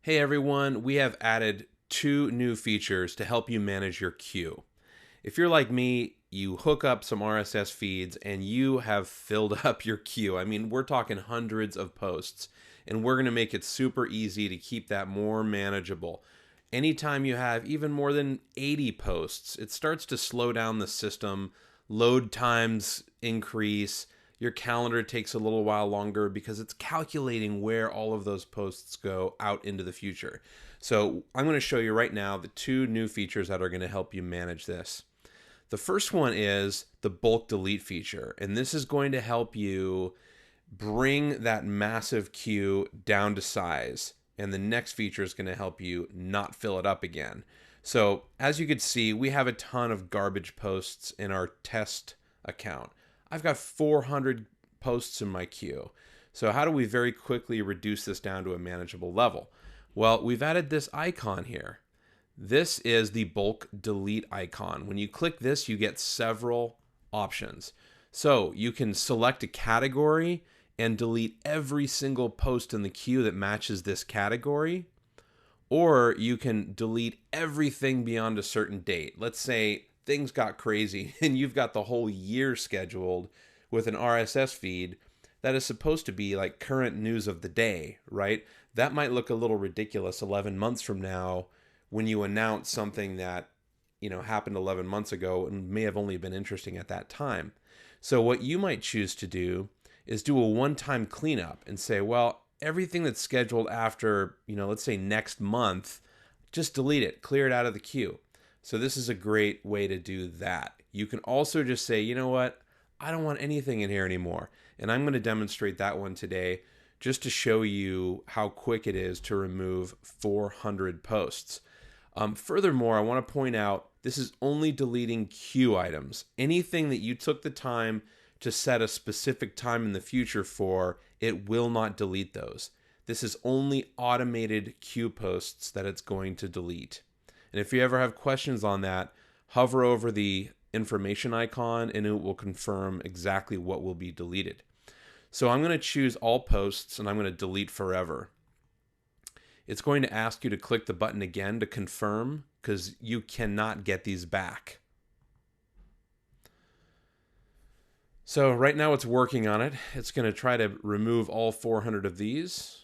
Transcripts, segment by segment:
Hey everyone, we have added two new features to help you manage your queue. If you're like me, you hook up some RSS feeds and you have filled up your queue. I mean, we're talking hundreds of posts, and we're going to make it super easy to keep that more manageable. Anytime you have even more than 80 posts, it starts to slow down the system, load times increase, your calendar takes a little while longer because it's calculating where all of those posts go out into the future. So I'm going to show you right now the two new features that are going to help you manage this. The first one is the bulk delete feature, and this is going to help you bring that massive queue down to size. And the next feature is going to help you not fill it up again. So as you can see, we have a ton of garbage posts in our test account. I've got 400 posts in my queue. So how do we very quickly reduce this down to a manageable level? Well, we've added this icon here. This is the bulk delete icon. When you click this, you get several options. So you can select a category and delete every single post in the queue that matches this category. Or you can delete everything beyond a certain date. Let's say things got crazy and you've got the whole year scheduled with an RSS feed that is supposed to be like current news of the day, right? That might look a little ridiculous 11 months from now when you announce something that, happened 11 months ago and may have only been interesting at that time. So what you might choose to do is do a one-time cleanup and say, well, everything that's scheduled after, let's say next month, just delete it, clear it out of the queue. So this is a great way to do that. You can also just say, you know what, I don't want anything in here anymore. And I'm going to demonstrate that one today just to show you how quick it is to remove 400 posts. Furthermore, I want to point out this is only deleting queue items. Anything that you took the time to set a specific time in the future for, it will not delete those. This is only automated queue posts that it's going to delete. And if you ever have questions on that, hover over the information icon and it will confirm exactly what will be deleted. So I'm going to choose all posts and I'm going to delete forever. It's going to ask you to click the button again to confirm because you cannot get these back. So right now it's working on it. It's going to try to remove all 400 of these,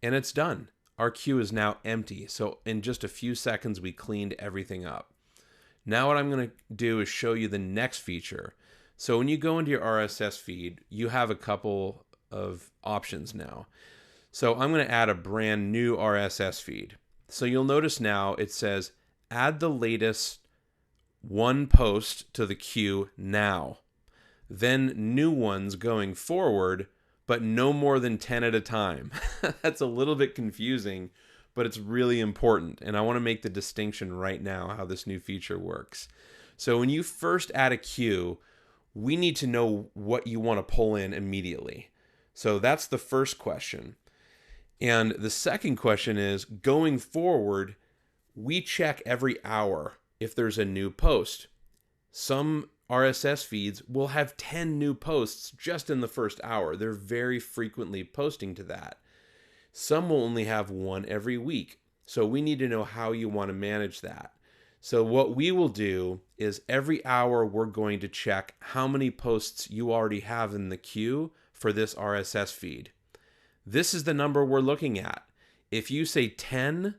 and it's done. Our queue is now empty. So in just a few seconds, we cleaned everything up. Now what I'm going to do is show you the next feature. So when you go into your RSS feed, you have a couple of options now. So I'm going to add a brand new RSS feed. So you'll notice now it says add the latest one post to the queue now. Then new ones going forward, but no more than 10 at a time. That's a little bit confusing, but it's really important. And I want to make the distinction right now how this new feature works. So when you first add a queue, we need to know what you want to pull in immediately. So that's the first question. And the second question is, going forward, we check every hour if there's a new post. Some RSS feeds will have 10 new posts just in the first hour. They're very frequently posting to that. Some will only have one every week. So we need to know how you want to manage that. So what we will do is every hour we're going to check how many posts you already have in the queue for this RSS feed. This is the number we're looking at. If you say 10,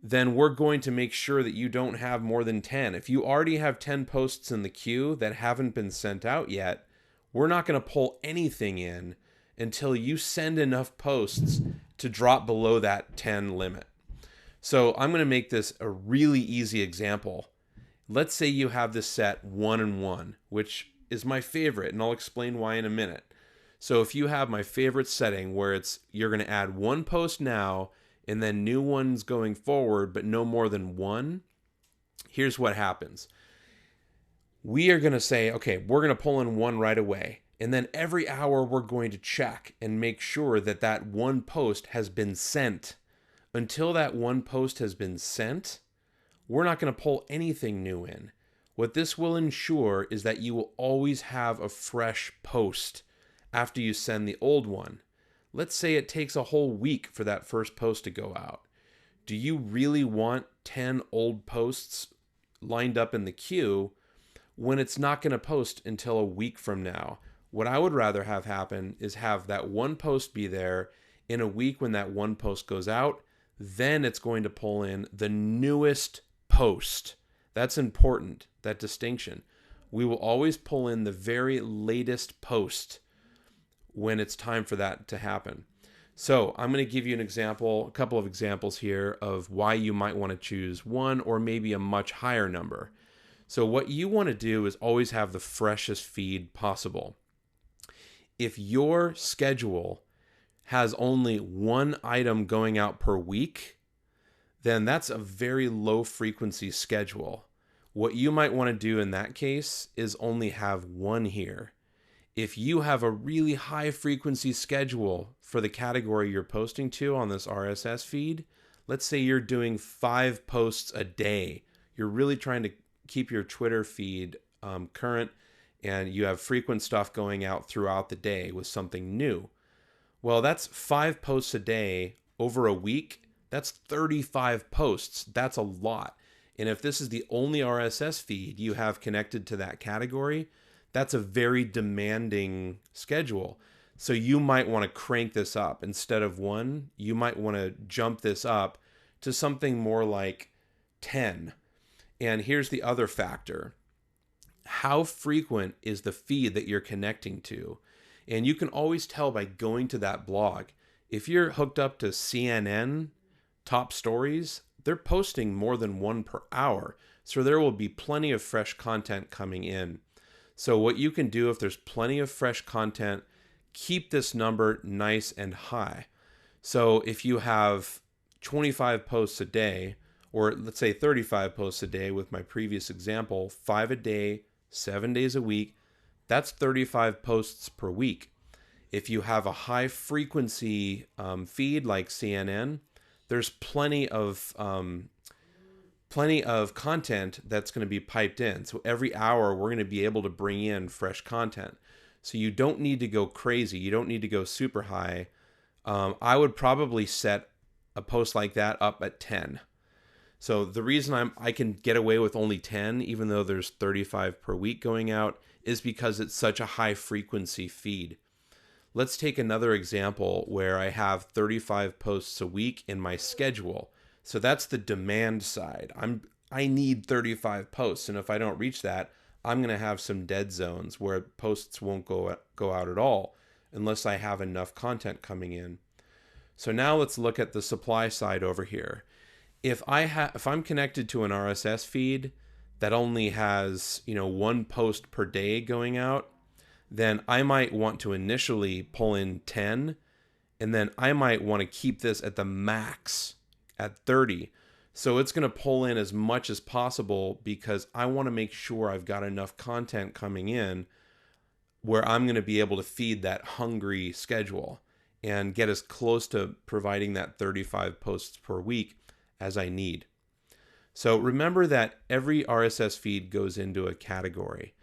then we're going to make sure that you don't have more than 10. If you already have 10 posts in the queue that haven't been sent out yet, we're not going to pull anything in until you send enough posts to drop below that 10 limit. So I'm going to make this a really easy example. Let's say you have this set 1 and 1, which is my favorite, and I'll explain why in a minute. So if you have my favorite setting where you're going to add one post now and then new ones going forward, but no more than one, here's what happens. We are going to say, okay, we're going to pull in one right away. And then every hour we're going to check and make sure that that one post has been sent. Until that one post has been sent, we're not going to pull anything new in. What this will ensure is that you will always have a fresh post after you send the old one. Let's say it takes a whole week for that first post to go out. Do you really want 10 old posts lined up in the queue when it's not going to post until a week from now? What I would rather have happen is have that one post be there in a week. When that one post goes out, then it's going to pull in the newest post. That's important, that distinction. We will always pull in the very latest post when it's time for that to happen. So I'm going to give you an example, a couple of examples here of why you might want to choose one or maybe a much higher number. So what you want to do is always have the freshest feed possible. If your schedule has only one item going out per week, then that's a very low frequency schedule. What you might want to do in that case is only have one here. If you have a really high frequency schedule for the category you're posting to on this RSS feed, let's say you're doing 5 posts a day. You're really trying to keep your Twitter feed current, and you have frequent stuff going out throughout the day with something new. Well, that's 5 posts a day over a week. That's 35 posts. That's a lot. And if this is the only RSS feed you have connected to that category, that's a very demanding schedule. So you might want to crank this up. Instead of 1, you might want to jump this up to something more like 10. And here's the other factor. How frequent is the feed that you're connecting to? And you can always tell by going to that blog. If you're hooked up to CNN top stories, they're posting more than 1 per hour. So there will be plenty of fresh content coming in. So what you can do if there's plenty of fresh content, keep this number nice and high. So if you have 25 posts a day, or let's say 35 posts a day with my previous example, 5 a day, 7 days a week, that's 35 posts per week. If you have a high frequency feed like CNN, there's plenty of content that's going to be piped in. So every hour we're going to be able to bring in fresh content. So you don't need to go crazy. You don't need to go super high. I would probably set a post like that up at 10. So the reason I can get away with only 10, even though there's 35 per week going out, is because it's such a high frequency feed. Let's take another example where I have 35 posts a week in my schedule. So that's the demand side. I need 35 posts, and if I don't reach that, I'm going to have some dead zones where posts won't go out at all unless I have enough content coming in. So now let's look at the supply side over here. If I'm connected to an RSS feed that only has, 1 post per day going out, then I might want to initially pull in 10, and then I might want to keep this at the max at 30. So it's going to pull in as much as possible because I want to make sure I've got enough content coming in where I'm going to be able to feed that hungry schedule and get as close to providing that 35 posts per week as I need. So remember that every RSS feed goes into a category.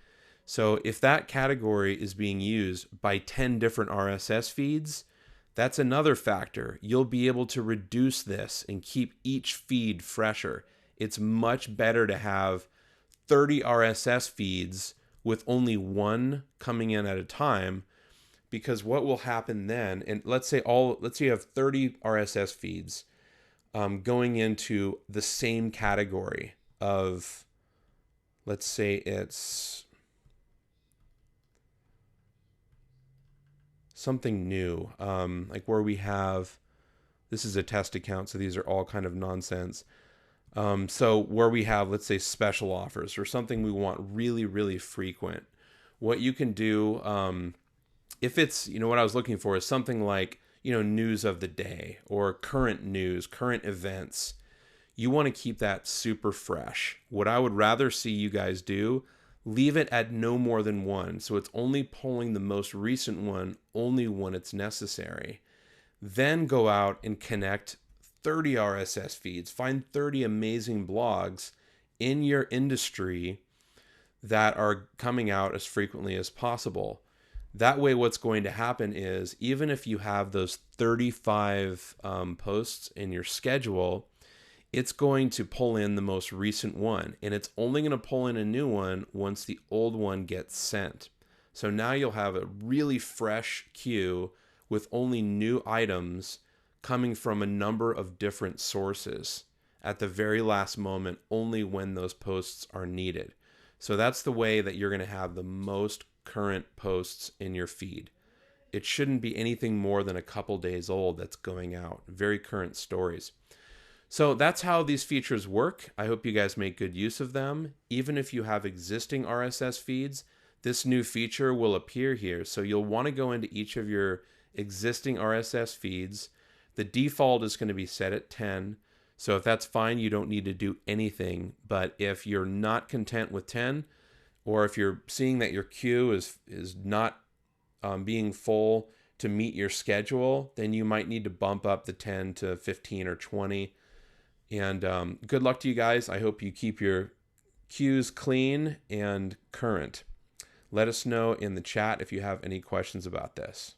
So if that category is being used by 10 different RSS feeds, that's another factor. You'll be able to reduce this and keep each feed fresher. It's much better to have 30 RSS feeds with only 1 coming in at a time, because what will happen then, and let's say you have 30 RSS feeds going into the same category of, let's say it's something new, like where we have, this is a test account, so these are all kind of nonsense. So where we have, let's say, special offers or something we want really, really frequent, what you can do, if it's, what I was looking for is something like, news of the day or current news, current events. You want to keep that super fresh. What I would rather see you guys do, leave it at no more than 1. So it's only pulling the most recent one only when it's necessary. Then go out and connect 30 RSS feeds. Find 30 amazing blogs in your industry that are coming out as frequently as possible. That way, what's going to happen is even if you have those 35 posts in your schedule, it's going to pull in the most recent one, and it's only going to pull in a new one once the old one gets sent. So now you'll have a really fresh queue with only new items coming from a number of different sources at the very last moment, only when those posts are needed. So that's the way that you're going to have the most current posts in your feed. It shouldn't be anything more than a couple days old that's going out. Very current stories. So that's how these features work. I hope you guys make good use of them. Even if you have existing RSS feeds, this new feature will appear here. So you'll want to go into each of your existing RSS feeds. The default is going to be set at 10. So if that's fine, you don't need to do anything. But if you're not content with 10, or if you're seeing that your queue is not being full to meet your schedule, then you might need to bump up the 10 to 15 or 20. And good luck to you guys. I hope you keep your queues clean and current. Let us know in the chat if you have any questions about this.